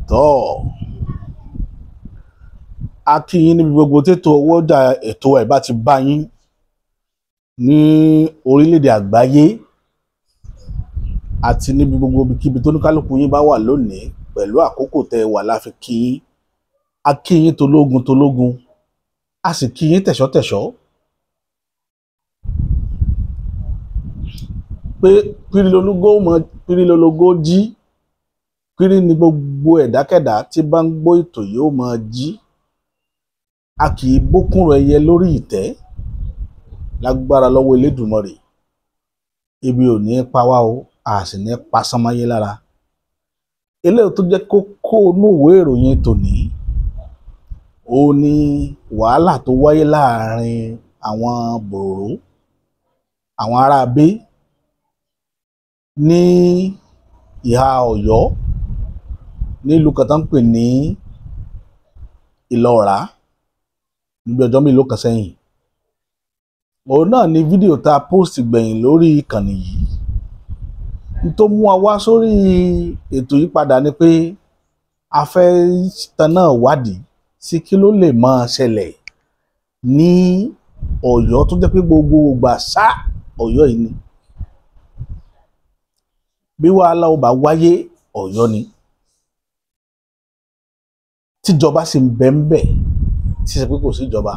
tọ́ a kí yín níbi gbogbo tètò ọwọ́jà ètò ẹ̀ bá ti bá yín ní orílẹ̀-èdè àgbáyé àti níbi gbogbo ibikíbi tó ní kálukú yín bá wà lónìí pẹ̀lú àkókò tẹ́ wà láfi kí yín. A kí yín tológun a sì kí yín tẹ̀ṣọ́ pé pírílólógó jí pírí ni gbogbo ẹ̀dákẹ́dá tí bá ń gbọ́ ètò yóò máa jí. A kì í bókùnrùn ẹyẹ lórí ìtẹ́ lágbára lọ́wọ́ Elédùmarè. Ibi ò ní pa wá o, a sì ní pa sánmáyé lára. Eléyìí tó jẹ́ kókó inú ìwé ìròyìn tòní ó ní wàhálà tó wáyé láàrin àwọn bòròró àwọn ará abé ní ìhà Ọ̀yọ́ nílùú kan tó ń pè ní Ìlọ́ra níbi ọjọ́ mélòó kan sẹ́yìn. Òun náà ni fídíò tá a post gbẹ̀yìn lórí ìkànnì yìí. N tó mú wa wá sórí ètò yìí padà ni pé a fẹ́ tanná wádìí sí kí ló lè máa ṣẹlẹ̀ ní Ọ̀yọ́ tó jẹ́ pé gbogbo ìgbà ṣá Ọ̀yọ́ yìí ni. Bí wàhálà ó bá wáyé Ọ̀yọ́ ni. Tíjọba sì ń bẹ ń bẹ tí ṣe pé kò sí ìjọba.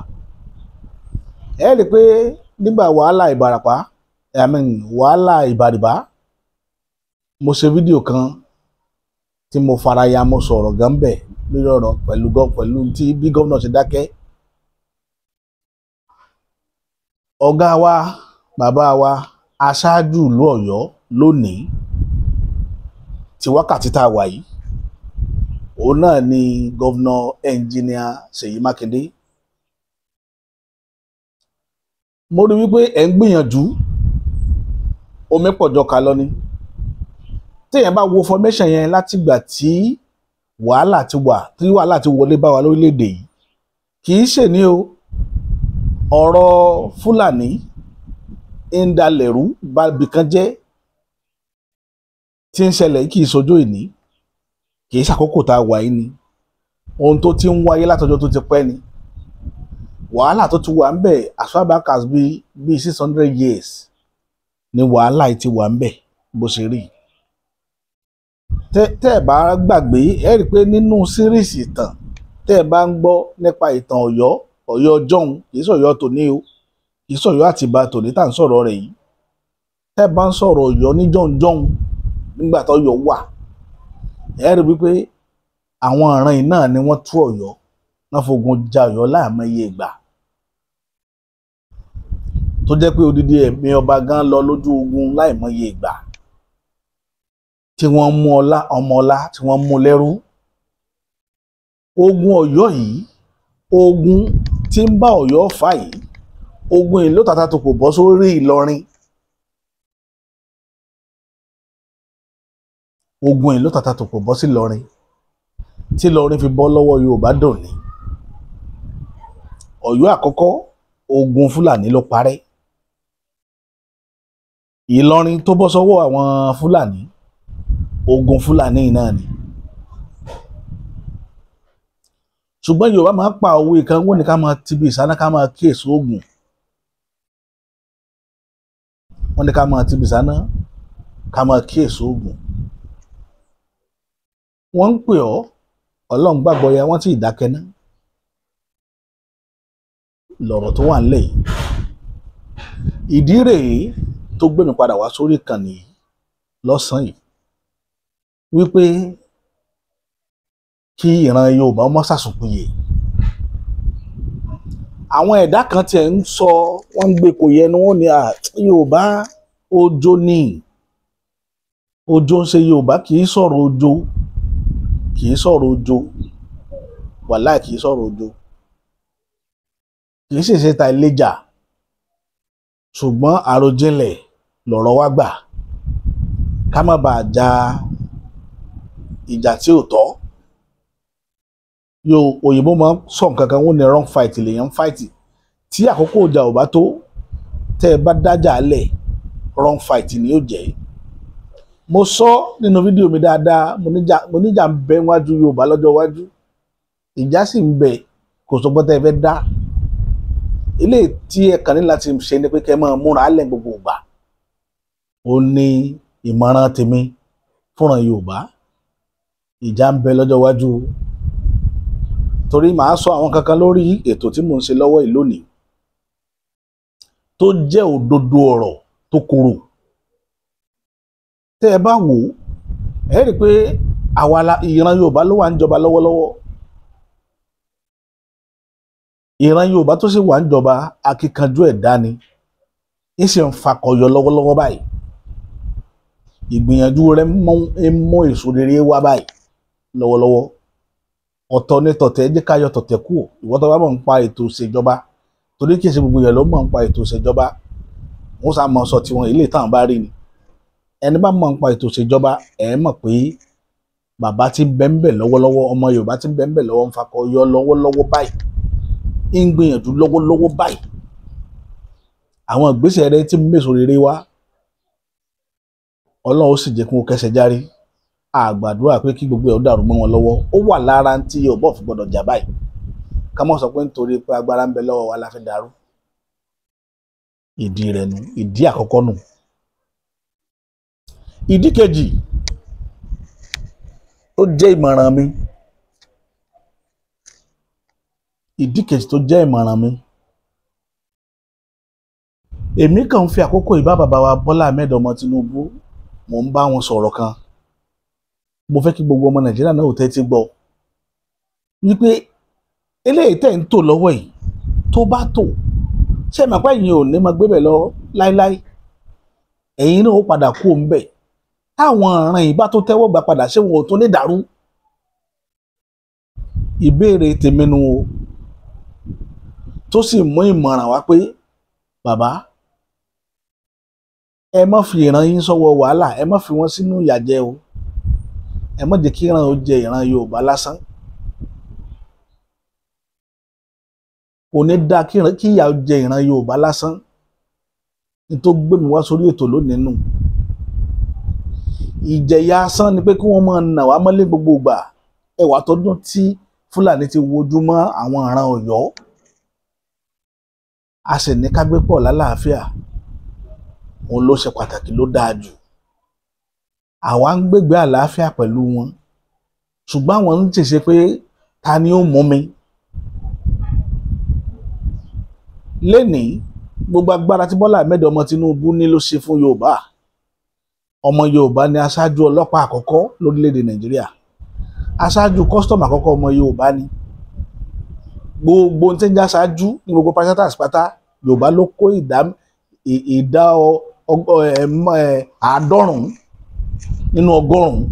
Ẹ rí i pé nígbà wàhálà Ìbàràpá wàhálà Ìbàrìbá mo ṣe fídíò kan tí mo faraya mo sọ̀rọ̀ gan bẹ̀ lórí ọ̀rọ̀ pẹ̀lú tí bí gómìnà ṣe dákẹ́. Ọ̀gá wa bàbá wa aṣáájú ìlú Ọ̀yọ́ lónìí tí wákàtí tá a wà yìí òun náà ni gọ́vnà ẹnjìníà Ṣèyí Mákindé. Mo rí wípé ẹ̀ ń gbìyànjú omi pọ̀jọ ká lọ ni. Téèyàn bá wo formation yẹn látìgbà tí wàhálà ti wọlé bá wa lórílẹ̀‐èdè yìí kì í ṣe ní o ọ̀rọ̀ Fúlàní ń dalẹ̀rú bábìkan jẹ́ tí ń ṣẹlẹ̀ kì í ṣojú ìní kì í ṣàkókò tá a wà yìí ni ohun tó ti ń wáyé látọjọ́ tó ti pẹ́ ni. Wàhálà tó ti wà ń bẹ̀ as far back as bíi 600 years ni wàhálà yìí ti wà ń bẹ̀ bó ṣe rí. Tẹ́ ẹ̀ bá gbàgbé ẹ rí i pé nínú síríìsì ìtàn tẹ́ ẹ bá ń gbọ́ nípa ìtàn Ọ̀yọ́ jọ̀hún kì í sọ̀yọ́ tòní o kì í sọ̀yọ́ Àtìbà tòní tá à ń sọ̀rọ̀ rẹ̀ yìí. Tẹ́ ẹ bá ń sọ̀rọ̀ Ọ̀yọ́ ní jọ̀hún nígbà tó Ọ̀yọ́ wà ẹ rí i wípé àwọn ọ̀ràn yìí náà ni wọ́n tú Ọ̀yọ́ náà fogun ja Ọ̀yọ́ láàmọye ìgbà tó jẹ́ pé odidi ẹ̀mí ọba gan lọ lójú ogun láìmọye ìgbà tí wọ́n mú ọmọ ọlá tí wọ́n mú lẹ́rú. Ogun Ọ̀yọ́ yìí ogun tí ń bá Ọ̀yọ́ fà yìí ogun yìí ló tàtà tó kò bọ́ sórí Ìlọrin. Ogun yìí ló tàtà tó kò bọ́ sí Ìlọrin tí Ìlọrin fi bọ́ lọ́wọ́ Yorùbá dòní. Ọ̀yọ́ àkọ́kọ́ ogun Fúlàní ló parẹ́. Ìlọrin tó bọ́ sọ́wọ́ àwọn Fúlàní ogun Fúlàní náà ni. Ṣùgbọ́n Yorùbá máa ń pa òwe kan wọ́n ní ká máa tibi ìsáná ká máa kíyèsí ogun. Wọ́n ní ká máa tibi ìsáná ká máa kíyèsí ogun. Wọ́n ń pè ọ́ Ọlọ́run gbàgbọ́ ya wọ́n tí ì dákẹ́ ná. Lọ̀rọ̀ tó wà nílẹ̀ yìí. Ìdí rèé tó gbé mi padà wá sórí ìkànnì lọ́sàn-án yìí wípé kí ìran Yorùbá ọmọ ṣàsùnpìyè. Àwọn ẹ̀dá kan tiẹ̀ ń sọ wọ́n ń gbé kò yẹnu wọn ni Yorùbá ojo ni ojo ń ṣe Yorùbá kì í sọ̀rọ̀ ojo wàláì kì í sọ̀rọ̀ ojo kì í ṣèṣe ta ìlẹ́jà ṣùgbọ́n àròjinlẹ̀ lọ̀rọ̀ wá gbà ká má bàa ja ìjà tí ò tọ́. Òyìnbó máa ń sọ nǹkan kan wọ́n ní wrong fight lèèyàn ń fight tí àkókò ìjà ò bá tó tẹ́ ẹ bá dájà lẹ̀ wrong fight ni yóò jẹ́. mo sọ nínú fídíò mi dáadáa mo níjà ń bẹ wájú Yorùbá lọ́jọ́ iwájú ìjà sì ń bẹ kò sọ gbọ́dọ̀ ẹ fẹ́ dá ilé tí ẹ kàn ní láti ṣe ni pé kẹ́ máa múra alẹ́ gbogbo ìgbà ó ní ìmọ̀ràn tèmi fúnran Yorùbá ìjà ń bẹ lọ́jọ́ iwájú torí màá sọ àwọn kankan lórí ètò tí mò ń ṣe lọ́wọ́ yìí lónìí tó jẹ́ òdodo ọ̀rọ̀ tó korò tẹ́ ẹ bá wò ó ẹ rí i pé ìran Yorùbá ló wà ń jọba lọ́wọ́lọ́wọ́ ìran Yorùbá tó sì wà ń jọba akíkanjú ẹ̀dá ni ń sì ń fakọyọ lọ́wọ́lọ́wọ́ báyìí ìgbìyànjú rẹ̀ mú èso rere wá báyìí lọ́wọ́lọ́wọ́ ọ̀tọ̀ ní tọ̀tẹ̀ jẹ́ ká yọ tọ̀tẹ̀ kú ìwọ tó bá mọ̀ ń pa ètò ìṣèjọba torí kì í ṣe gbogbo yẹn ló mọ̀ ń pa ètò ìṣèjọba wọ́n sá mọ̀ sọ tiwọn ilé táwọn bá rí ni ẹni bá mọ̀ ń pa ètò ìṣèjọba ẹ̀ mọ̀ pé bàbá tí ń bẹ ń bẹ lọ́wọ́lọ́wọ́ ọmọ Yorùbá tí ń bẹ ń bẹ lọ́wọ́ ń fakọyọ lọ́wọ́lọ́wọ́ báyìí ń gbìyànjú lọ́wọ́lọ́wọ́ báyìí àwọn ìgbésẹ̀ rẹ̀ tí ń mèso rere wá Ọlọ́run ó sì jẹ́ kí wọ́n kẹsẹ̀ járí àgbàdúrà pé kí gbogbo ẹ̀ ó dàrú mọ́ wọn lọ́wọ́ ó wà lára tí Yorùbá ò fi gbọdọ̀ jà báyìí ká mọ̀ sọ pé nítorí pé agbára ń bẹ lọ́wọ́ wa la fi dàrú ìdí rẹ̀ nù ìdí àkọ́kọ́ nù. Ìdí kejì tó jẹ́ ìmọ̀ràn mi èmi kàn ń fi àkókò ìbá bàbá wa Bọ́lá Ahmed ọmọ Tinubu mò ń bá wọn sọ̀rọ̀ kan mo fẹ́ kí gbogbo ọmọ Nàìjíríà náà ò tẹ́tí gbọ́ wípé eléyìí tẹ̀ ń tò lọ́wọ́ yìí tó bá tò ṣé ẹ mọ̀ pé ẹ̀yin ò ní máa gbé bẹ̀ lọ láíláí ẹ̀yin náà ó padà kú òun bẹ̀ táwọn ọ̀ràn yìí bá tó tẹ́wọ́ gbà padà ṣé wọn ò tó ní dàrú ìbéèrè tèmi nu o tó sì mú ìmọ̀ràn wá pé bàbá ẹ má fi ìran yín sọ́wọ́ wàhálà ẹ má fi wọ́n sínú ìyàjẹ o ẹ má jẹ́ kí ìran ó jẹ ìran Yorùbá lásán kò ní dáa kí ìyà ó jẹ ìran Yorùbá lásán ní tó gbé mi wá sórí ètò lónìí nù ìjẹ̀yà asán ni pé kí wọ́n máa nà wá mọ́lé gbogbo ìgbà ẹwà tọdún tí Fúlàní ti wojú mọ́ àwọn ìran Ọ̀yọ́ a sì ní ká gbé pọ̀ lálàáfíà òun ló ṣe pàtàkì ló dáa jù àwa ń gbégbé àlàáfíà pẹ̀lú wọn ṣùgbọ́n àwọn ń ṣèṣe pé ta ni ó mú mi lénìí gbogbo agbára tí Bọ́lá Ahmed ọmọ Tinubu ní ló ṣe fún Yorùbá ọmọ Yorùbá ni aṣáájú ọlọ́pàá àkọ́kọ́ lórílẹ̀‐èdè Nàìjíríà aṣáájú kọ́sítọ́mù àkọ́kọ́ ọmọ Yorùbá ni gbogbo ní tẹ́jà aṣáájú ní gbogbo pàṣátàs pátá Yorùbá ló kó ìdá àádọ́rùn-ún nínú ọgọ́rùn-ún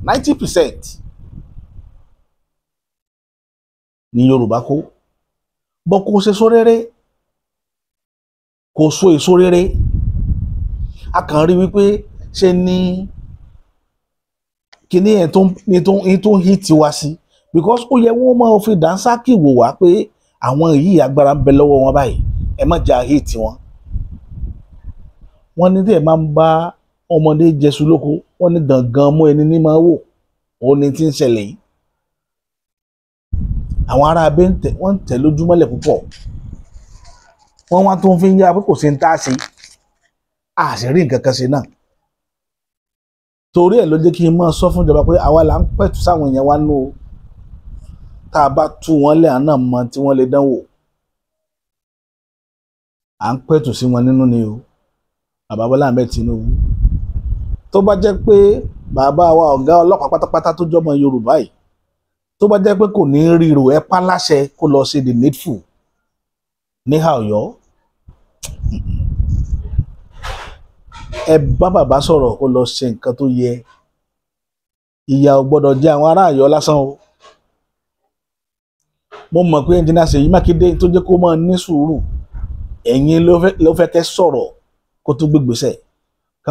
90% ní Yorùbá kó bọ́ kó ṣe sóréré kò so èso rere a kàn rí wípé ṣe ni kíní ẹ̀ tó ń hí tiwa sí because ó yẹ wọ́n máa fi dánsákì wò wá pé àwọn yìí agbára ń bẹ lọ́wọ́ wọn báyìí ẹ má jà hí tiwọn wọ́n ní tí ẹ máa ń bá ọmọdé jẹṣu lóko wọ́n ní gangan mú ẹni ní máa wò òun ni tí ń ṣẹlẹ̀ yìí àwọn ará abẹ́ wọ́n ń tẹ̀ lójúmọ́lẹ̀ púpọ̀ wọ́n wá tó ń fi ń yá pé kò sí ń tá a ṣe àṣírí nǹkan kan ṣe náà torí ẹ̀ ló jẹ́ kí n máa sọ fún ìjọba pé àwa là ń pẹ̀tù sáwọn èèyàn wa nù o tá a bá tú wọn lẹ̀ àná mọ tí wọ́n lè dánwò à ń pẹ̀tù sí wọn nínú ni o bàbá Bọ́lá Ahmed Tinubu tó bá jẹ́ pé bàbá wa ọ̀gá ọlọ́pàá pátápátá tó jọmọ Yorùbá yìí tó bá jẹ́ pé kò ní ríro ẹ pa láṣẹ kó lọ ṣe the needful níhà Ọ̀yọ́ ẹ bá bàbá sọ̀rọ̀ kó lọ ṣe nǹkan tó yẹ ìyà ò gbọ́dọ̀ jẹ àwọn ará Ọ̀yọ́ lásán o mo mọ̀ pé ẹnjìnà Ṣèyí Mákindé tó jẹ́ kó máa ní sùúrù ẹ̀yin ló fẹ́ kẹ́ sọ̀rọ̀ kó tó gbégbèsè ká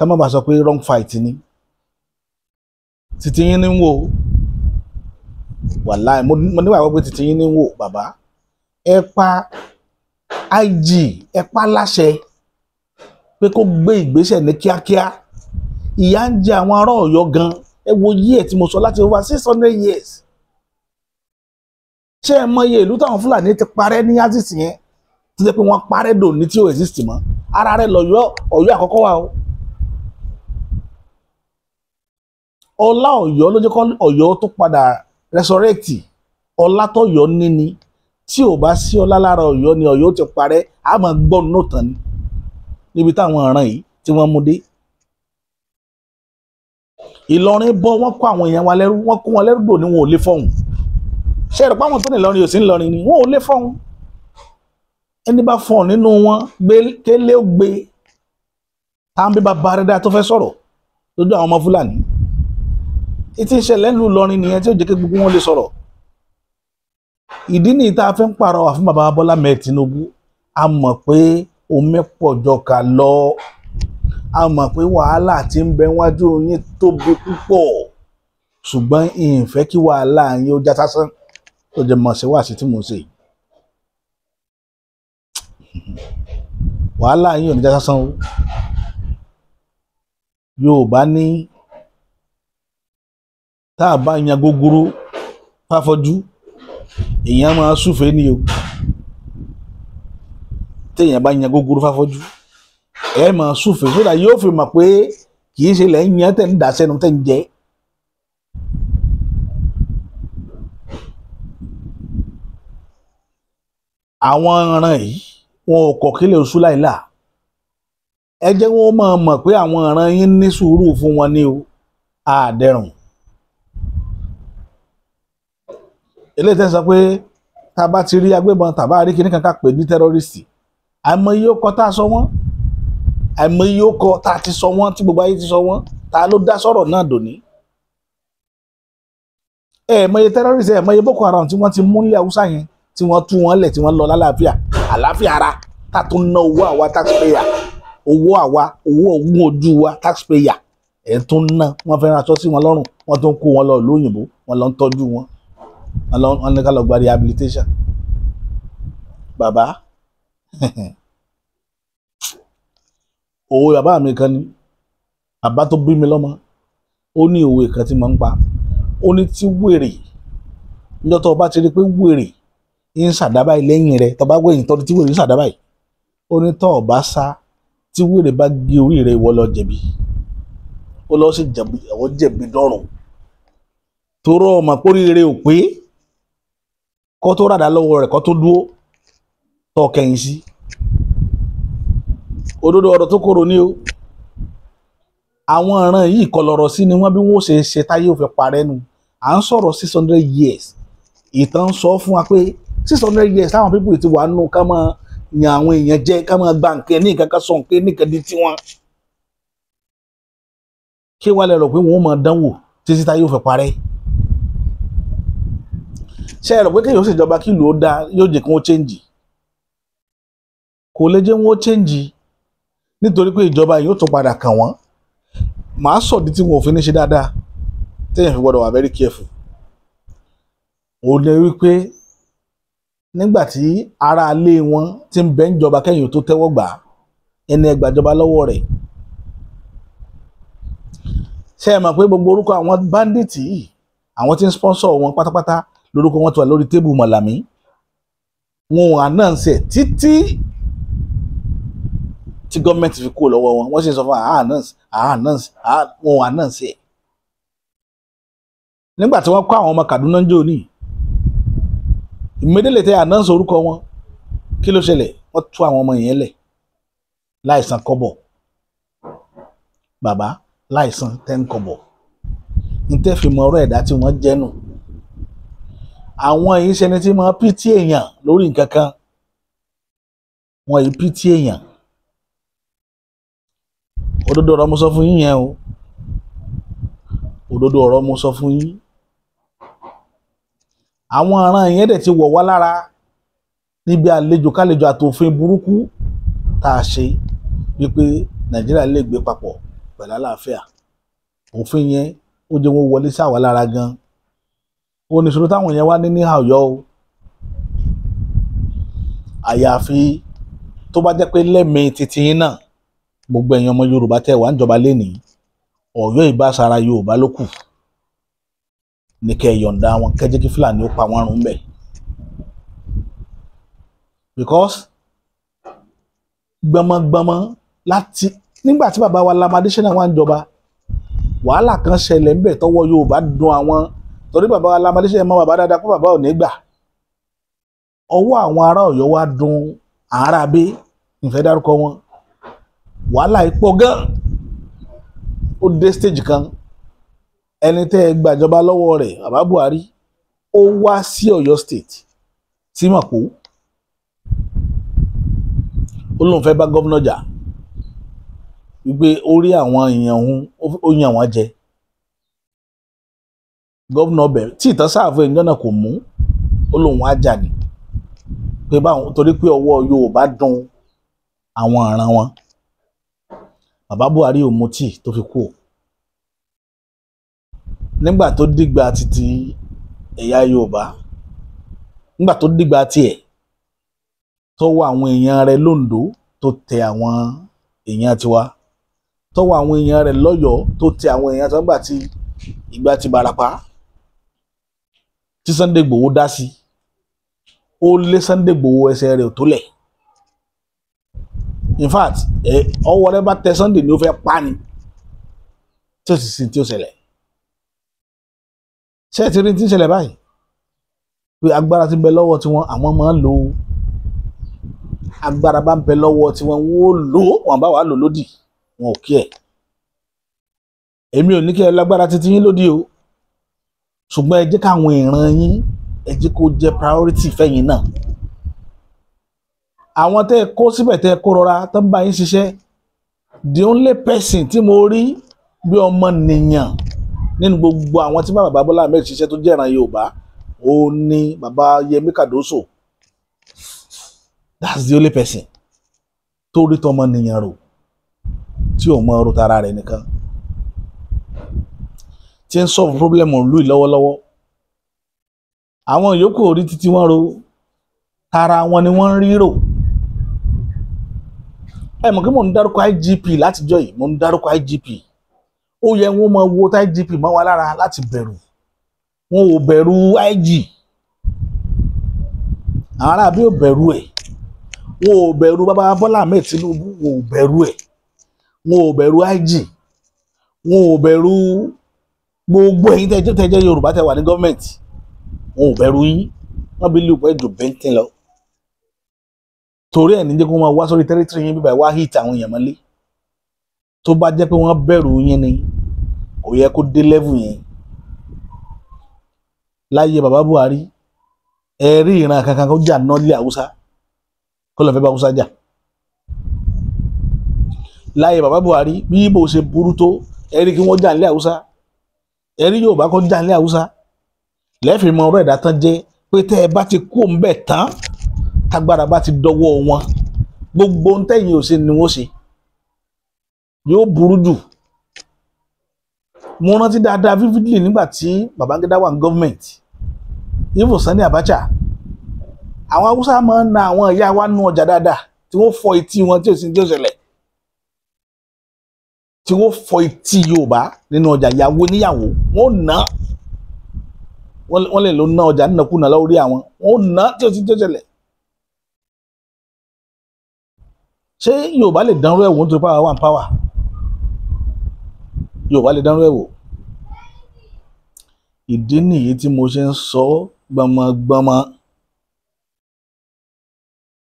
má bàa sọ pé wrong fight ni títí yín ní wò wàláì mo níwà pé títí yín ní wò bàbá ẹ pa IG ẹ pa láṣẹ pé kó gbé ìgbésẹ̀ ní kíákíá. Ìyà ń jẹ àwọn ará Ọ̀yọ́ gan. Ẹ wo yí ẹ̀ tí mo sọ láti over 600 years. Ṣé ẹ mọye ìlú táwọn Fúlàní ti parẹ́ ní axis yẹn tó jẹ́ pé wọ́n parẹ́ dòní tí ò exist mọ́? Ara rẹ̀ lọ́yọ́ Ọ̀yọ́ àkọ́kọ́ wa o. Ọlá Ọ̀yọ́ ló jẹ́ kó Ọ̀yọ́ tó padà resurrect. Ọlá tọ́yọ́ níní tí ò bá sí ọlá lára Ọ̀yọ́ ni Ọ̀yọ́ ti parẹ́. A máa gbọ́ nínú tán ni níbi táwọn ọ̀ràn yìí tí wọ́n mú dé. Ìlọrin bọ́ wọ́n kó àwọn èèyàn wa lẹ́rú, wọ́n kó wọn lẹ́rú dò ní wọn ò lè fọ́hùn. Ṣé ẹ̀rọ páwọn tó ní Ìlọrin ò sí Ìlọrin ni wọn ò lè fọ́hùn. Ẹni bá fọ́hùn nínú wọn kélé ó gbé. Táwọn bí bàbá rẹ̀ dáa tó fẹ́ sọ̀rọ̀ lójú àwọn ọmọ Fúlàní. Ìtì ìṣẹ̀lẹ̀ ìlú Ìlọrin nìyẹn tí ó jẹ́ kí gbogbo wọn lè sọ̀rọ̀. Ìdí nìyí tá a fẹ́ ń pàrọwà fún bàbá Bọ́lá Ahmed Tinubu. A mọ̀ pé omi pọ̀ jọkà lọ. A mọ̀ pé wàhálà tí ń bẹ wájú yín tóbi púpọ̀. Ṣùgbọ́n ìfẹ́ kí wàhálà yín ó já sásán. Ó jẹ́ mọ̀ sí wàásù tí mo ṣe. Wàhálà yín ò ní já sásán o. Yorùbá ní tá a bá yan gógóró fáfọ́jú, èèyàn máa súfèé ni o. Téèyàn bá yan gógóró fáfọ́jú, ẹ máa súfèé sódà yóò fi mọ̀ pé kì í ṣe lẹ́yìn yẹn tẹ̀ ń dà sẹ́nu tẹ̀ ń jẹ́. Àwọn ọ̀ràn yìí wọn ò kọ̀ kílẹ̀ oṣù láìlà. Ẹ jẹ́ wọn máa mọ̀ pé àwọn ọ̀ràn yín ní sùúrù fún wọn ní o. Àdẹrùn. Eléyìí tẹ́ sọ pé tá a bá ti rí agbébọn tàbá rí kíní kankan pè ní tẹ́rọ́rìstì. Àìmọye ó kọ tá a sọ wọ́n. Àìmọye ó kọ tá a ti sọ wọ́n tí gbogbo ayé ti sọ wọ́n. Ta ló dá sọ̀rọ̀ náà dòní? Mọye tẹ́rọ́rìstì mọye Boko Haram tí wọ́n ti mú nílẹ̀ Haúsá yẹn tí wọ́n tú wọn lẹ̀ tí wọ́n lọ lálàáfíà. Àlàáfíà ara tá a tún ná owó àwa taxpayer. Owó àwa owó ògùn ojú wa taxpayer. Ẹ̀ tún ná wọ́n fẹ́ràn aṣọ sí wọn lọ́rùn. Wọ́n tún kó wọn lọ lóyìnbó. Wọ́n lọ ń tọ́jú wọn. Wọ́n ní ká lọ gba rehabilitation. Bàbá òwe bàbá mi kan ni bàbá tó bí mi lọ́mọ. Ó ní òwe kan tí mo ń pa. Ó ní tí wèrè níjọ́ tó bá ti rí pé wèrè ń ṣàdábà lẹ́yìn rẹ̀ tó bá wẹ̀yìn tọ́jú tí wèrè ń ṣàdábà yìí. Ó ní tó bá sá tí wèrè bá gé orí rẹ̀ ìwọ lọ jẹ̀bi. Ó lọ sí jẹ̀bi ẹ̀wọ́ jẹ̀bi dọ́rùn. Torọ́ ọmọ póríire ò pé kó tó ràdá lọ́wọ́ rẹ̀ kó tó dúró tó kẹ̀yìn sí. Òdodo ọ̀rọ̀ tó kòrò ní o. Àwọn ọ̀ràn yìí kọlọ̀rọ̀ sí ni wọ́n bí wọ́n ṣe táyé ò fẹ́ parẹ́ nu. À ń sọ̀rọ̀ 600 years. Ìtàn sọ fún wa pé 600 years táwọn pípò ti wà nù ká máa yan àwọn èèyàn jẹ ká máa gba nǹkan ní nǹkan ká sọ nǹkan ní nǹkan di tiwọn. Kí wàá lè rò pé wọ́n máa dánwò títí táyé ò fẹ́ parẹ́. Ṣé ẹ rò pé kéèyàn ṣèjọba kí ìlú ó dáa yóò jẹ́ kí wọ́n change? Kò lè jẹ́ wọ́n change nítorí pé ìjọba yìí ó tún padà kàn wọ́n. Màá sọ̀dí tí wọn ò fi ní ṣe dáadáa téèyàn fi gbọ́dọ̀ wà very careful. Ó lè rí pé nígbà tí ará ilé wọn ti ń bẹ ń jọba kẹ́yìn tó tẹ́wọ́ gbà ẹni ẹgbàjọba lọ́wọ́ rẹ̀. Ṣé ẹ mọ̀ pé gbogbo orúkọ àwọn bandits yìí àwọn tí ń sponsor wọn pátápátá lórúkọ wọn ti wà lórí tébù Mọ̀làmí. Wọn ò announce ẹ̀ títí tí gọ́ọ̀mẹ̀ntì fi kúrò lọ́wọ́ wọn. Wọ́n sì sọ fún wọn ò announce ẹ̀. Nígbà tí wọ́n kó àwọn ọmọ Kaduna jò ní immediately tẹ́ announce orúkọ wọn kí ló ṣẹlẹ̀? Wọ́n tú àwọn ọmọ yẹn lẹ̀ láìsan kọ́bọ̀. Bàbá láìsan 10 kọ́bọ̀. Ní tẹ́ fi mọ ọ̀rọ̀ ẹ̀dá tí wọ́n jẹ́ nù. Àwọn yìí ṣẹni tí máa pítí èèyàn lórí nǹkan kan. Wọ́n yìí pítí èèyàn. Òdodo ọ̀rọ̀ mo sọ fún yín yẹn o. Òdodo ọ̀rọ̀ mo sọ fún yín. Àwọn aràn yẹn dẹ̀ ti wọ̀ wá lára níbi àlejò kálejò àtòfin burúkú tá a ṣe wípé Nàìjíríà lè gbé papọ̀ pẹ̀lú àlàáfíà. Òfin yẹn ó jẹ́ wọn wọlé sáwà lára gan. Ó ní ìṣòro táwọn yẹn wá ní Ọ̀yọ́ o. Àyàfi tó bá jẹ́ pé lẹ́mìí titi yín náà gbogbo ẹ̀yin ọmọ Yorùbá tẹ́ wà ń jọba lénìí Ọ̀yọ́ ìbásara Yorùbá ló kù ní kẹ́ yọ̀ǹda wọn kẹ́jẹ́ kí Fúlàní ó pa wọ́n run bẹ̀ because gbọmọgbọmọ láti nígbà tí bàbá wa Lamadésínà wà ń jọba wàhálà kan ṣẹlẹ̀ ń bẹ̀ tọwọ́ Yorùbá dùn àwọn torí bàbá wa Lamadésínà mọ́ bàbá dáadáa kó bàbá ò ní gbà ọwọ́ àwọn ará Ọ̀yọ́ wa dùn àárá bí ìfẹ́ dárúkọ wọn wàhálà ipò gan ó dé stage kan ẹni tẹ́ ẹ gbàjọba lọ́wọ́ rẹ̀ bàbá Buhari ó wá sí Ọ̀yọ́ state sí Mọ̀pó ó lóun fẹ́ bá gómìnà jà wípé ó rí àwọn èèyàn ó yàn wọ́n jẹ gómìnà ọbẹ̀ tí ìtàn sáàfù ẹ̀yìn náà kò mú ó lóun á jà ní pé báwọn torí pé ọwọ́ Yorùbá dùn àwọn ọ̀ràn wọn bàbá Buhari ò mú tíì tó fi kú nígbà tó dìgbà títí ẹ̀yà Yorùbá nígbà tó dìgbà tiẹ̀ tọwọ́ àwọn èèyàn rẹ̀ l'Oǹdó tó tẹ àwọn èèyàn tiwa tọwọ́ àwọn èèyàn rẹ̀ l'Ọ́yọ́ tó tẹ àwọn èèyàn tó ń gbà tí ìgbà tí Ìbàràpá tí Sunday Igboho dá sí ó lé Sunday Igboho ẹsẹ̀ rẹ̀ ò tó lẹ̀ in fact ọwọ́ rẹ̀ bá tẹ Sunday ni ó fẹ́ pa ni tí ó sì sin tí ó ṣẹlẹ̀ ṣé ẹ ti rí tí ń ṣẹlẹ̀ báyìí pé agbára ti ń bẹ lọ́wọ́ tiwọn àwọn máa ń lò ó agbára bá ń bẹ lọ́wọ́ tiwọn wọ́n ó lò ó wọn bá wà lò lódì wọn ò kí ẹ̀ èmi ò ní kí ẹ lágbára títí yín lódì o ṣùgbọ́n ẹ jẹ́ káwọn ìran yín ẹ jẹ́ kó jẹ́ priority fẹ́yìn náà àwọn tẹ́ ẹ kó síbẹ̀ tẹ́ ẹ kó rọra tó ń bá yín ṣiṣẹ́ the only person tí mo rí bí ọmọ nìyàn nínú gbogbo àwọn tí bàbá Bọ́lá Ahmed ṣiṣẹ́ tó jẹ́ ìran Yorùbá ó ní bàbá Yẹmí Kàdóso that's the only person tó rí tọmọ nìyàn rò tí ò mọ ọrọ̀ tara rẹ̀ nìkan tí ń solve problem ìlú lọ́wọ́lọ́wọ́ àwọn yòókù orí títí wọ́n ro tara wọn ni wọ́n ń rírò ẹ mọ̀ kí mò ń dárúkọ IGP látijọ́ yìí mò ń dárúkọ IGP ó yẹ wọ́n mọ wo tá IGP mọ́ wa lára láti bẹ̀rù wọn ò bẹ̀rù IG àwọn ará bí ò bẹ̀rù ẹ̀ wọn ò bẹ̀rù bàbá Bọ́lá Ahmed Tinubu wọn ò bẹ̀rù ẹ̀ wọn ò bẹ̀rù IG wọn ò bẹ̀rù gbogbo ẹ̀yin tẹ́jẹ́ Yorùbá tẹ́ wà ní gọ́ọ̀mẹ̀ntì wọn ò bẹ̀rù yín wọ́n bí lùpọ̀ ẹ̀jọ̀ bẹ́ńtẹ́ lọ torí ẹ̀ níjẹ́ kó máa wá sórí tẹ́rítírì yín bíbá wá hit àwọn èèyàn mọ́lé tó bá jẹ́ pé wọ́n bẹ̀rù yín ni kò yẹ kó dé lẹ́vù yẹn láyé bàbá Buhari ẹ rí ìran kankan kó jà náà lé Haúsá kó lọ fẹ́ bá Haúsá jà láyé bàbá Buhari bí ibo ṣe burú tó ẹ rí kí wọ́n jà nílé Haúsá ẹ rí Yorùbá kó jà nílé Haúsá lẹ́ẹ̀fì mọ ọ̀rọ̀ ẹ̀dá tán jẹ́ pé tẹ́ ẹ bá ti kú òǹbẹ̀ tán tágbára bá ti dọwọ́ wọn gbogbo ohun tẹ́yìn ò ṣe ni wọ́n ṣe yóò burú jù mo rántí dáadáa vividly nígbà tí Babangida wà ní gọ́ọ̀mẹ̀ntì even Sani Abacha àwọn Haúsá máa ń na àwọn ìyá wa nú ọjà dáadáa tí wọ́n fọ etí wọn tí ò sí ní tí ó ṣẹlẹ̀ tí wọ́n fọ etí Yorùbá nínú ọjà ìyàwó níyàwó wọ́n ná wọ́n lè lọ ná ọjà nínàkúnà lórí àwọn wọ́n ná tí ó sí tí ó ṣẹlẹ̀ ṣé Yorùbá lè dánrú ẹ̀wò nítorí power one power Yorùbá lè dánrú ẹ̀wò ìdí nìyí tí mo ṣe ń sọ gbọmọgbọmọ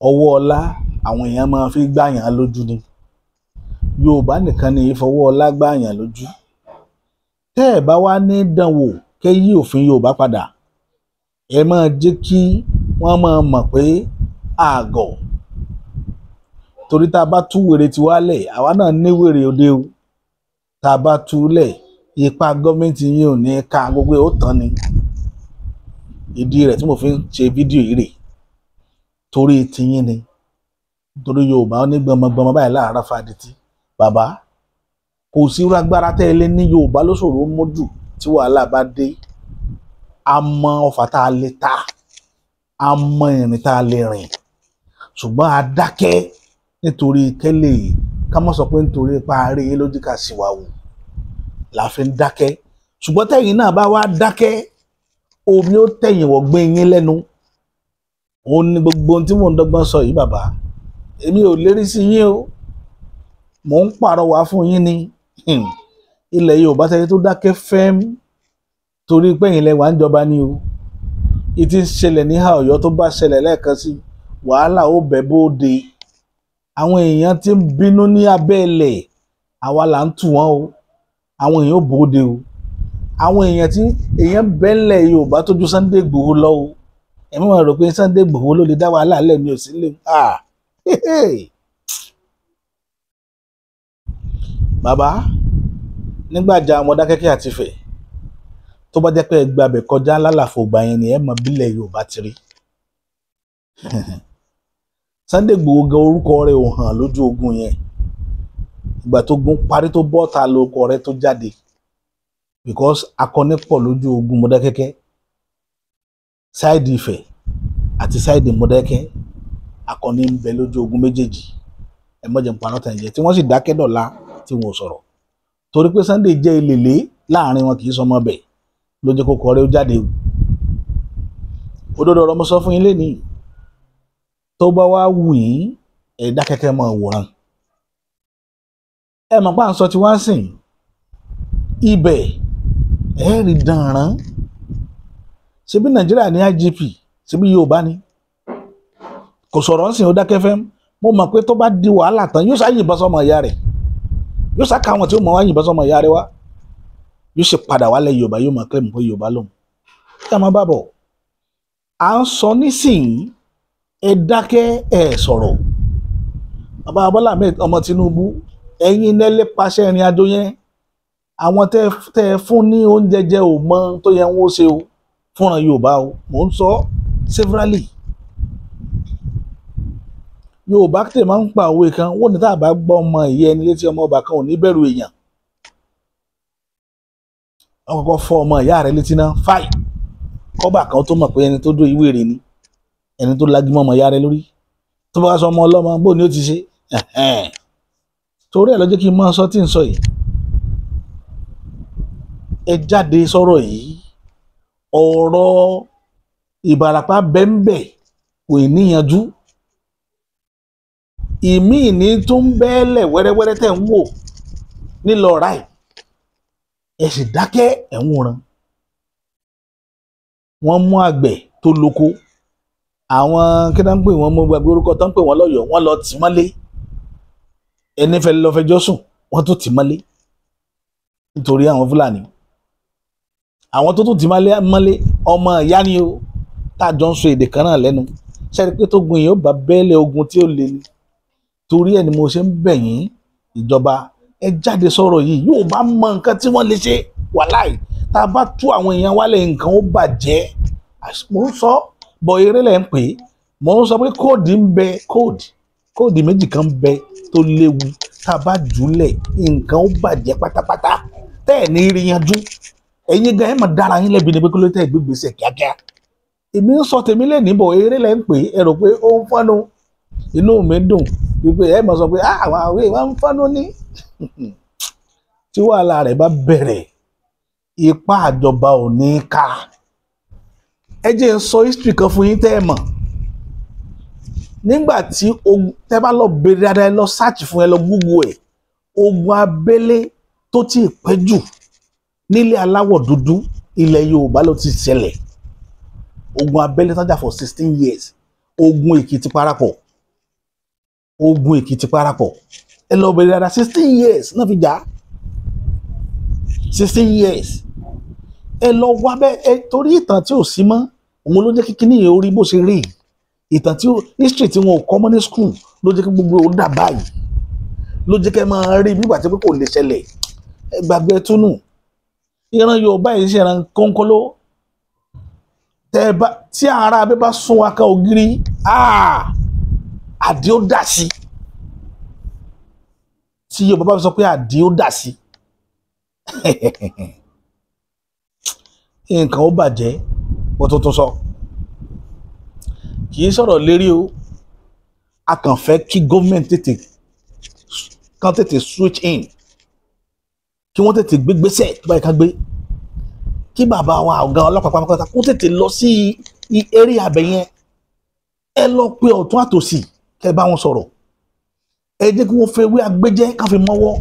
ọwọ́ ọlá àwọn èèyàn máa fi gbàyàn lójú ni Yorùbá nìkan ni ìfọwọ́ ọlá gbàyàn lójú tẹ́ ẹ̀ bá wá ní dánwò kẹ́ yí òfin Yorùbá padà ẹ máa jẹ́ kí wọ́n máa mọ̀ pé àgọ̀ torí tá a bá tú wèrè tiwa lẹ̀ àwa náà ní wèrè òde o tá a bá tú lẹ̀ ipa gọ́ọ̀mẹ̀ntì yín ò ní ká gbogbo ó tán ni ìdí rẹ̀ tí mo fi ń ṣe fídíò yìí rè torí tiyín ni torí Yorùbá ó ní gbọmọgbọmọ báyìí láàárọ̀ fàdítì bàbá kò sí irú agbára tẹ́ ẹ lé ní Yorùbá ló ṣòro mójú tí wàhálà bá dé a mọ ọfà tá a lè ta a mọ ìrìn tá a lè rìn ṣùgbọ́n a dákẹ́ nítorí kẹ́lẹ̀ ká má sọ pé nítorí parí yín lójú ká sì wà wù la fi ń dákẹ́ ṣùgbọ́n tẹ̀yin náà bá wá dákẹ́ omi ó tẹ̀yìn wọ̀ gbé yín lẹ́nu òun ni gbogbo ohun tí mò ń dọ́gbọ́n sọ yìí bàbá èmi ò lérí sí yín o mò ń pàrọwà fún yín ni ilẹ̀ Yorùbá tẹ́lẹ̀ tó dákẹ́ fẹ́m torí pé ilẹ̀ wa ń jọba ni o ìtì ṣẹlẹ̀ ní Ọ̀yọ́ tó bá ṣẹlẹ̀ lẹ́ẹ̀kan sí wàhálà ó bẹ́ bóde àwọn èèyàn tí ń bínú ní abẹ́lẹ̀ àwa là ń tù wọ́n o àwọn èèyàn ó bóde o àwọn èèyàn tí èèyàn bẹ́lẹ̀ Yorùbá tó ju Sunday Igboho lọ o ẹ̀mí wọn rò pé Sunday Igboho ló lè dá wàhálà lẹ́ẹ̀mí ò sí lè bàbá nígbàjà Mọdákẹ́kẹ́ àti Ifẹ̀ tó bá jẹ́ pé ẹ gbàbẹ̀ kọjá lálàfo gbà yẹn ni ẹ mọ bílẹ̀ Yorùbá ti rí Sunday Igboho gan orúkọ rẹ̀ ò hàn lójú ogun yẹn ìgbà tó gun parí tó bọ́ta lórúkọ rẹ̀ tó jáde because akọni pọ̀ lójú ogun Mọdákẹ́kẹ́ sáìdì Ifẹ̀ àti sáìdì Mọdákẹ́kẹ́ akọni ń bẹ lójú ogun méjèèjì ẹ mọ̀jẹ̀ ń paná tàn jẹ́ tí wọ́n sì dákẹ́ dọ̀la tí wọn ò sọ̀rọ̀ torí pé Sunday jẹ́ ìlèlé láàrin wọn kì í sọmọ bẹ̀ ló jẹ́ kó kọrẹ́ ó jáde o òdodo ọ̀rọ̀ mo sọ fún yín lénìí tó bá wá wù yín ẹ dákẹ́kẹ́ mọ́ wòran ẹ mọ̀ pá ń sọ tí wọ́n sìn ibẹ̀ ẹ rí dànrán ṣebí Nàìjíríà ní IGP ṣebí Yorùbá ni kò sọ̀rọ̀ ń sìn ó dákẹ́ fẹ́ mo mọ̀ pé tó bá di wàhálà tán yóò ṣàyìnbọn sọmọ ìyá rẹ̀ yóò ṣàkà àwọn tí ó mọ̀ wá yìnbọn sọmọ ìyá rẹ̀ wá yóò ṣe padà wálẹ̀ Yorùbá yóò máa claim pé Yorùbá lòun ẹ má bàbọ̀ à ń sọ nísìnyí ẹ dákẹ́ ẹ sọ̀rọ̀ bàbá Bọ́lá Ahmed ọmọ Tinubu ẹ̀yin nẹ́lẹ́ pàṣẹ ìrìn àjò yẹn àwọn tẹ́ ẹ fún ní oúnjẹ jẹ ò mọ tó yẹ wọn ó ṣe o fúnra Yorùbá o mò ń sọ severally Yorùbá tẹ̀ máa ń pa òwe kan wọ́n ní tá a bá gbọ́ ọmọ ìyá ẹni létí ọmọ ọba kan ò ní bẹ̀rù èèyàn wọ́n kọ́kọ́ fọ́ ọmọ ìyá rẹ̀ létí náà fáì kọ́bà kan tó mọ̀ pé ẹni tó dó ìwé rẹ̀ ni ẹni tó lágbímọ̀ ọmọ ìyá rẹ̀ lórí tó bá sọ ọmọ ọlọ́mọ bó ni ó ti ṣe torí ẹ̀ ló jẹ́ kí n máa sọ tí ń sọ yìí ẹ jáde sọ̀rọ̀ yìí ọ̀rọ̀ Ìbàràpá bẹ́ńbẹ́ kò níyanjú ìmíì ní tó ń bẹ́ẹ̀lẹ̀ wẹ́rẹ́wẹ́rẹ́ tẹ̀ ń wò nílọ̀ọ́ra ẹ̀ ẹ sì dákẹ́ ẹ̀ ń wòran wọ́n mú àgbẹ̀ tó lóko àwọn kí náà ń pè wọ́n mú gbàgbé orúkọ tó ń pè wọ́n lọ́yọ̀ọ́ wọ́n lọ tì mọ́lé ẹni fẹ́ lọ fẹjọ́ sùn wọ́n tó tì mọ́lé nítorí àwọn Fúlàní àwọn tó tún tì mọ́lé ọmọ ìyá ni o tá a jọ ń sọ èdè kan náà lẹ́nu ṣẹ́ni pé tó gun yìí ó bá bẹ́ẹ̀lẹ̀ ogun tí ó le ni torí ẹ̀ ni mo ṣe ń bẹ̀ yín ìjọba ẹ jáde sọ̀rọ̀ yìí yóò bá mọ nǹkan tí wọ́n lè ṣe wàláì tá a bá tú àwọn èèyàn wálẹ̀ nǹkan ó bàjẹ́ mo ń sọ bọ̀ eré lẹ̀ ń pè é mo ń sọ pé kóòdì ń bẹ kóòdì méjì kan ń bẹ tó léwu tá a bá jùlẹ̀ nǹkan ó bàjẹ́ pátápátá tẹ́ ẹ̀ ní rí yanjú ẹ̀yin gan ẹ̀ mọ̀ dára yín lẹ́bi ni pé kí ló tẹ́ ẹ̀ gbégbèsè kíákíá èmi ń sọ tèmi lẹ́ni bọ̀ eré lẹ̀ ń pè é ẹ rò pé ó ń fọ́nu inú mi dùn wípé ẹ mọ̀ sọ pé àwọn àwẹ̀ máa ń fọ́nu ní tí wàhálà rẹ̀ bá bẹ̀rẹ̀ ipá àjọba ò ní ká ẹ jẹ́ ń sọ history kan fún yín tẹ́ ẹ mọ̀ nígbà tí tẹ́ bá lọ bèrè dáadáa ẹ lọ search fún ẹ lọ Google ẹ ogun abẹ́lé tó ti pẹ́ jù nílé aláwọ̀ dúdú ilẹ̀ Yorùbá ló ti ṣẹlẹ̀ ogun abẹ́lé tán jà for 16 years ogun Èkìtì parapọ̀ ẹ lọ bèrè dáadáa 16 years náà fi jà 16 years ẹ lọ wá bẹ́ẹ̀ ẹ torí ìtàn tí ò sí mọ́ òun ló jẹ́ kíkí ní orí bó ṣe rí ìtàn tí history tí wọn ò kọ́ mọ́ ní school ló jẹ́ kí gbogbo ó dà báyìí ló jẹ́ kẹ́ máa rí bí ìgbà tí pé kò lè ṣẹlẹ̀ ẹ gbàgbé túnú ìran Yorùbá yìí ṣe ìran kónkóló tí ara abẹ́ bá sún wa ká ògiri àdí ó dà sí tí Yorùbá bá sọ pé àdí ó dà sí nǹkan ó bàjẹ́ bó tó sọ kì í sọ̀rọ̀ lérí o a kàn fẹ́ kí gọ́ọ̀mẹ̀ntì tètè kán tètè switch in kí wọ́n tètè gbégbésẹ̀ tó bá yẹ ká gbé kí bàbá wa ọ̀gá ọlọ́pàá pátápátá kó tètè lọ sí eré abẹ yẹn ẹ lọ pé ọ̀tún àtòsì kẹ́ bá wọn sọ̀rọ̀ ẹ jẹ́ kí wọ́n fẹ́ wí agbẹ́jẹ́ ká fi mọ́wọ́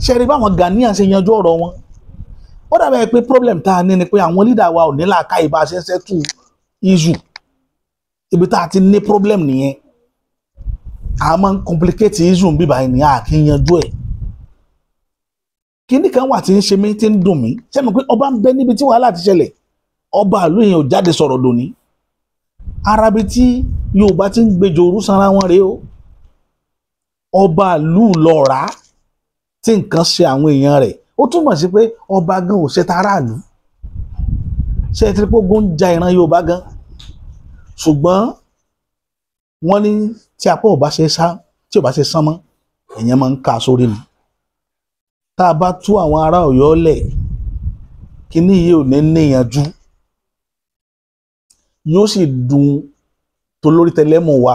ṣe rí báwọn Ghanaian ṣe yanjú ọ̀rọ̀ wọn ó dàbẹ̀ pé problem tá a ní ni pé àwọn leader wa ò ní làákàyè bá a ṣe ń settle issue ibi tá a ti ní problem nìyẹn a máa ń complicate issue ń bíbá ènìyàn a kì í yanjú ẹ̀ kíní kan wà tí ń ṣe mí tí ń dùn mí ṣé mo pé ọba ń bẹ níbi tí wàhálà ti ṣẹlẹ̀ ọba ìlú yẹn ò jáde sọ̀rọ̀ dòní arabi tí Yorùbá ti ń gbèjò òru sanra wọn rèé o ọba ìlú lọ́ra tí nǹkan ṣe àwọn èèyàn rẹ̀ ó túmọ̀ sí pé ọba gan ò ṣe taráàlú ṣe tí pé ogun ń ja ìran Yorùbá gan ṣùgbọ́n wọ́n ní tí apá ò bá ṣe sán mọ́ èèyàn máa ń ká sórí ni tá a bá tú àwọn ará Ọ̀yọ́ lẹ̀ kíní yìí ò ní níyanjú yóò sì dùn tolórí tẹlẹ́mù wa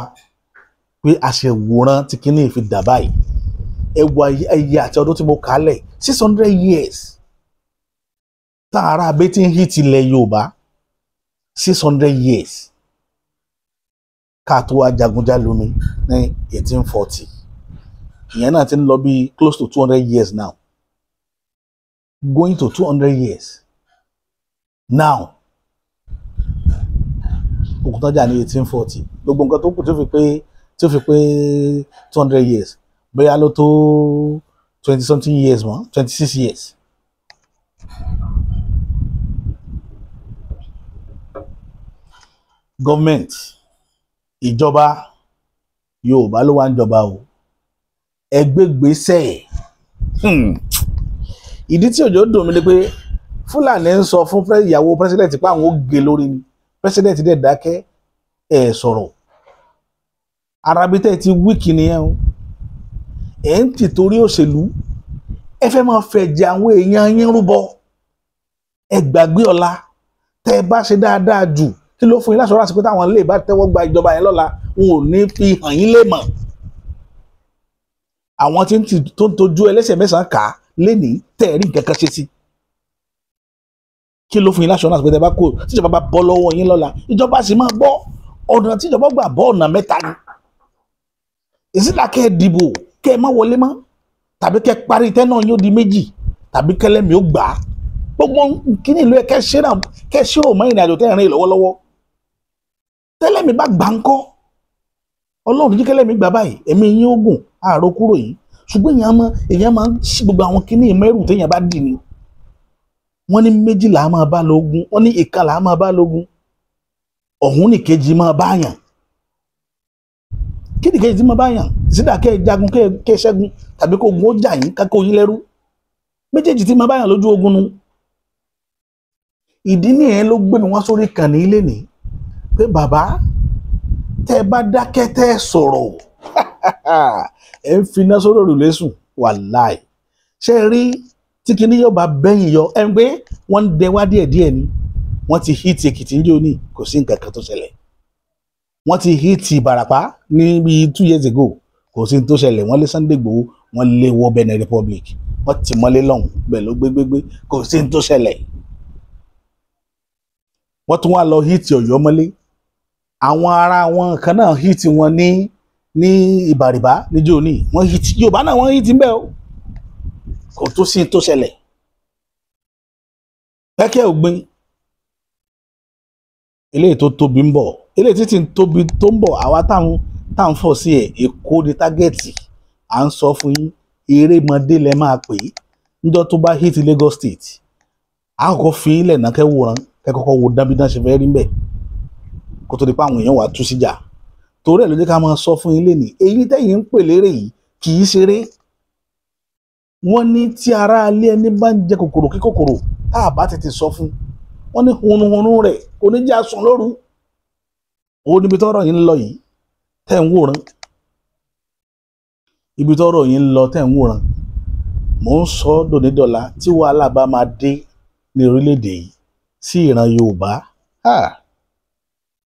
pé àṣewòrán tí kíní fi dà báyìí ẹwà ẹyẹ àti ọdún tí mo kà á lẹ̀ 600 years tá ará abẹ́ tí ń hí tilẹ̀ Yorùbá 600 years ká tó wá jagunjalu mi ní 1840 ìyẹn náà ti ń lọ bí close to 200 years now going to 200 years now òkúta jà ní 1840 gbogbo nǹkan tó kù tó fi pé 200 years bóyá ló tó 20 something years mọ́ 26 years. Government ìjọba Yorùbá ló wá ń jọba o ẹgbẹ́gbèsè ìdí tí òjò dùn mí ni pé Fúlàní ń sọ fún ìyàwó president pé àwọn ó gé lórí ni president dẹ̀ dákẹ́ ẹ̀ sọ̀rọ̀ arabitẹ́ ti wíìkì nìyẹn o ẹ̀ ń tìtorí òṣèlú ẹ fẹ́ máa fẹ̀jẹ̀ àwọn èèyàn yín rúbọ ẹ gbàgbé ọ̀la tẹ́ ẹ bá ṣe dáadáa jù kí ló fún yín láṣọ láti pé táwọn lè bá tẹ́wọ́ gba ìjọba yẹn lọ́la wọn ò ní fi hàn yín lè mọ̀ àwọn tí tó ń tojú ẹlẹ́sẹ̀ mẹ́sàn-án kà á lénìí tẹ́ ẹ rí nǹkan kan ṣe sí kí ló fún yín láṣọ láti pé tẹ́ bá kó tíjọba bá bọ́ lọ́wọ́ yín lọ́la ìjọba sì máa gbọ́ ọ̀nà tíjọba gbà bọ́ ọ̀nà mẹ́ta ni ìsìlá kẹ́ ẹ dìbò kẹ́ ẹ má wọlé mọ́ tàbí kẹ́ ẹ parí tẹ́ náà yóò di méjì tàbí kẹ́lẹ́mì ó gbà á gbogbo kíní ìlú ẹ kẹ́ ẹ ṣírò mọ́ ìrìn àjò tẹ́ ẹ rìn lọ́wọ́lọ́wọ́ tẹ́lẹ̀mí bá gbà ń kọ́ Ọlọ́run jí kẹ́lẹ́mì gbà báyìí ẹ̀mí yín ó gùn àárò kúrò yìí ṣùgbọ́n èèyàn máa ń ṣí gbogbo àwọn kíní ìmẹ́rù téèyàn bá dì ní wọ́n ní méjìlá máa bá lógún wọ́n ní ìkàlà máa bá lógún ọ̀hún nìkejì máa bá yàn kí nìkejì tí máa bá yàn sídà kẹ́ ẹ jagun kẹ́ ẹ ṣẹ́gun tàbí kó ogun ó jà yín kákó yín lẹ́rú méjèèjì tí máa bá yàn lójú ogun nu ìdí nìyẹn ló gbé mi wá sórí ìkànnì ilé nìí pé bàbá tẹ́ bá dákẹ́ tẹ́ sọ̀rọ̀ ẹ ń finá sórí òrùlé sùn wàláì ṣe rí tí kinní yóò bá bẹ́yìn yọ ẹ ń gbé wọ́n ń dẹ wá díẹ̀díẹ̀ ni wọ́n ti hit Èkìtì ń jẹ́ òní kò sí nǹkan kan tó ṣẹlẹ̀ wọ́n ti hit Ìbàràpá níbi 2 years ago kò sí tó ṣẹlẹ̀ wọ́n lé Sunday Igboho wọ́n lé wọ Benin Republic wọ́n ti mọ́lé lọ́hùn bẹ́ẹ̀ ló gbégbégbé kò sí tó ṣẹlẹ̀ wọ́n tún wá lọ hit Ọ̀yọ́ mọ́lé àwọn ará wọn kan náà hit wọn ní Ìbàrìbá níjọ́ òní wọ́n hit Yorùbá náà wọ́n hit ń bẹ́ o kò tó sí tó ṣẹlẹ̀ pẹ́kẹ́ ògbìn eléyìí tó tóbi ń bọ̀ eléyìí títí tóbi tó ń bọ̀ àwa táwọn fọ̀ sí ẹ̀ Èkó ní tágẹ́ẹ̀tì à ń sọ fún yín erémọdé lẹ máa pè é níjọ́ tó bá hit Lagos State àkọ́kọ́ fi ilẹ̀ náà kẹ́wòrán kẹ́kọ́kọ́ wo dábìdán ṣe fẹ́ rí mbẹ̀ kó tó di pa àwọn èèyàn wà tú síjà torí ẹ̀ ló jẹ́ ká máa sọ fún yín lé ní èyí tẹ́yìn ń pè lérè yìí kì í ṣeré wọ́n ní tí ara alẹ́ ẹni bá ń jẹ kòkòrò kí kòkòrò tá a bá tètè sọ fún wọ́n ní hunrunhunrun rẹ̀ kò ní jẹ́ àsùn lóru òun níbi tọ́rọ̀ yìí ń lọ yìí tẹ́ ń wòran ibi tọ́rọ̀ yìí ń lọ tẹ́ ń wòran mò ń sọ dònídọ̀la tí wàhálà bá máa dé ní orílẹ̀-èdè yìí sí ìran Yorùbá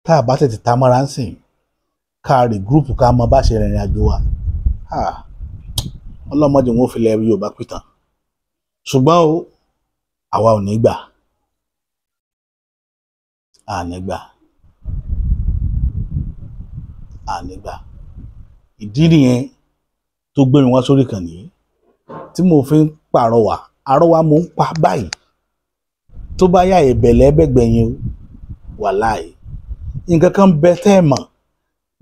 tá a bá tètè ta mọ́ra ń sìn ká rí gúrùpù ká mọ bá ṣe rìnrìn àjò wa ọlọ́mọdé wọn ò fi lẹ̀ Yorùbá pìtàn ṣùgbọ́n o àwa ò ní gbà ànígbà ìdí nìyẹn tó gbé mi wá sórí kan nìyí tí mo fi ń pàrọwà àrọwà mo ń pa báyìí tó bá yá ìbẹ̀lẹ̀ ẹgbẹ̀gbẹ̀yìn o wàláì nǹkan kan bẹ tẹ́ ẹ̀ mọ̀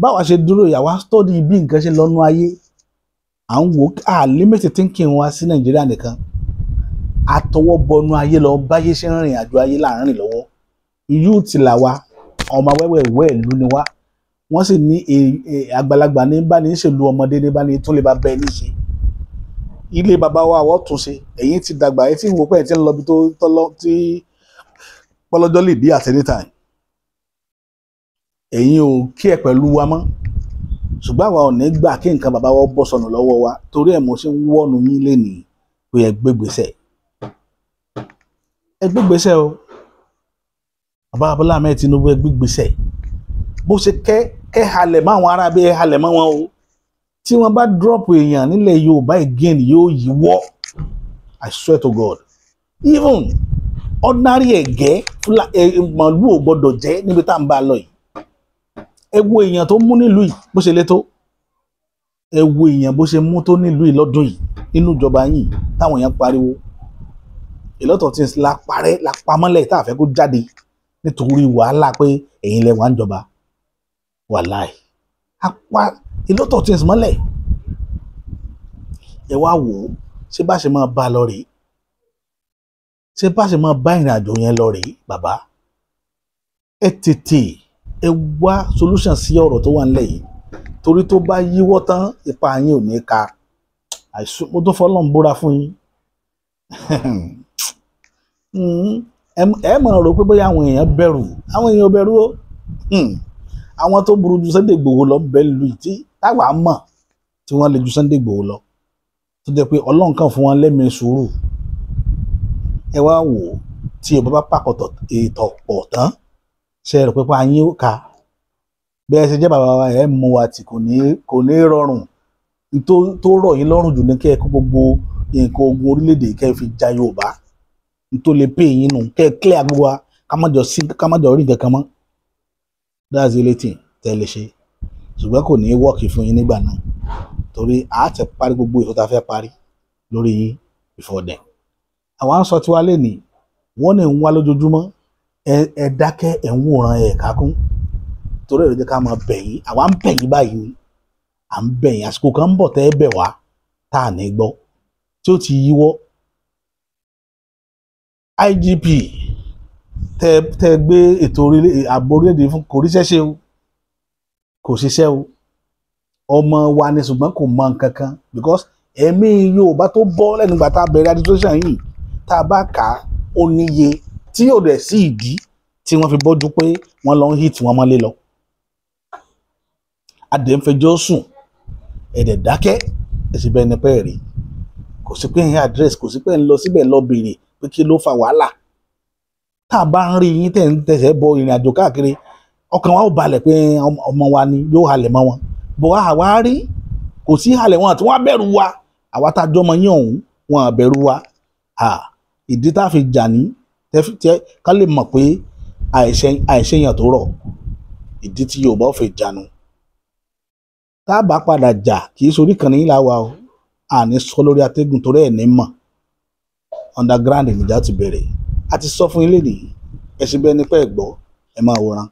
báwa ṣe dúró ìyàwó stọ́dì bí nǹkan ṣe lọ́nu ayé à ń wò limited thinking wa sí Nàìjíríà nìkan àtọwọ́ bọnú ayé lọ báyé ṣe ń rìn àjò ayé láàrin lọ́wọ́ youth là wa ọmọ wẹ́wẹ́wẹ́ ìlú ni wá wọ́n sì ní àgbàlagbà ní bá ní ṣèlú ọmọdé ní bá ní tún lè bá bẹ́ẹ̀ ní ṣe ilé bàbá wa wọ́n tún ṣe ẹ̀yin ti dàgbà ẹ̀ tí ń wo pé ẹ̀ tí ń lọ bí tó tọ́lọ́ tí pọ́lọ́jọ́ lè dí at any time ẹ̀yin ò kí ẹ̀ pẹ̀lú wa mọ́ ṣùgbọ́n àwa ò ní gbà kí nǹkan bàbá wa bọ́ sọnù lọ́wọ́ wa torí ẹ̀ mo ṣe ń wọ́nu yín lénìí pé ẹ gbégbèsè o bàbá Bọ́lá Ahmed Tinubu ẹ gbégbèsè bó ṣe kẹ́ halẹ̀ mọ́ àwọn arábí ẹ halẹ̀ mọ́ wọn o tí wọ́n bá drop èèyàn nílẹ̀ Yorùbá again yóò yíwọ́ I swear to God even ordinary ẹ̀gẹ́ màlúù ò gbọ́dọ̀ jẹ́ níbi tá à ń bá a lọ yìí ẹ wo èèyàn tó mú nílùú yìí bó ṣe lé tó ẹ wo èèyàn bó ṣe mú tó nílùú yìí lọ́dún yìí nínú ìjọba yìí táwọn èèyàn pariwo a lot of things la pamọ́lẹ̀ tá a fẹ́ kó jáde nítorí wàhálà pé ẹ̀yin lẹ wà ń jọba wàláì apá a lot of things mọ́lẹ̀ ẹ wá wò ó ṣé bá ṣe máa bá a lọ rèé ṣé bá ṣe máa bá ìrìn àjò yẹn lọ rèé bàbá ẹ tètè ẹ wá solution sí ọ̀rọ̀ tó wà nílẹ̀ yìí torí tó bá yíwọ́ tán ipa yín ò ní ka mo tó fọlọ́n búra fún yín ẹ mọ̀ rò pé bóyá àwọn èèyàn bẹ̀rù àwọn èèyàn bẹ̀rù o àwọn tó burú ju Sunday Igboho lọ bẹ́ẹ̀ lu ìtí táwa mọ̀ tí wọ́n lè ju Sunday Igboho lọ tó jẹ́ pé Ọlọ́run kàn fún wọn lẹ́mìí sùúrù ẹ wá wò ó tí o bá pàkọ́tọ̀ ètò pọ̀ tán ṣe rò pé pa yín ó ka bẹ́ẹ̀ ṣe jẹ́ bàbá wa ẹ̀ mú wa tí kò ní rọrùn tó rọ̀ yín lọ́rùn jù ní kẹ́ ẹ kó gbogbo nǹkan ogun orílẹ̀-èdè kẹ́ ẹ fi ja Yorùbá tó lè pè yín nù kẹ́ ẹ clear gbogbo wa ká má jọ rí nǹkan kan mọ́ that's the only thing tẹ́ ẹ lè ṣe ṣùgbọ́n kò ní wọ́ọ̀kì fún yín nígbà náà torí a ti parí gbogbo ètò tá a fẹ́ parí lórí yín before then àwọn à ń sọ tiwa lẹ́nìí wọ́n ní ń wá lójoojúmọ́ ẹ dákẹ́ ẹ̀ ń wòran ẹ̀ kákún torí ẹ̀rọ jẹ́ ká máa bẹ̀ yín àwa ń bẹ̀ yín báyìí ni à ń bẹ̀ yín àsìkò kan ń bọ̀ tẹ́ ẹ bẹ̀ wá tá à ní gbọ́ tí ó ti yíwọ́ IGP tẹ́ gbé ètò ààbò orílẹ̀-èdè fún kò ríṣẹ́ ṣe o kò ṣiṣẹ́ o ọmọ wa ni ṣùgbọ́n kò mọ nǹkan kan because ẹ̀mí Yorùbá tó bọ́ lẹ́nu ìgbà tá a bẹ̀rẹ̀ administration yìí tá a bá kà á ó níye tí yóò rẹ̀ sí ìdí tí wọ́n fi bọ́jú pé wọ́n lọ ń hit wọn mọ́lé lọ. Adẹ́nfẹjọ́ sùn ẹ̀dẹ̀ dákẹ́ ẹ̀sìn bẹ́ẹ̀ ni pẹ́ rí kò sí pé ẹ̀yìn address kò sí pé ẹ̀ ń lọ síbẹ̀ lọ béèrè pé kí ló fa wàhálà tá a bá ń rí yín tẹ̀ ń tẹ̀sẹ̀ bọ ìrìn àjò káàkiri ọkàn wa ó balẹ̀ pé ọmọ wa ni yóò halẹ̀ mọ́ wọn bọ̀ àwa rí kò sí halẹ̀ wọn àti wọn bẹ̀rù wa àwa tá a jọmọ yín ọ̀hún wọn bẹ̀rù wa ìdí tá a fi jà ní ká lè mọ̀ pé àìṣèyàn tó rọ̀ ìdí tí Yorùbá ò fi jànú tá a bá padà jà kì í sorí kan ní ìlà wa o àní sọ lórí atẹ́gùn torí ẹ̀ ní mọ̀ underground ìjà ti bẹ̀rẹ̀ a ti sọ fún ilé nìyí ẹ̀sìn bẹ́ẹ̀ ni pẹ́ gbọ́ ẹ máa wòran.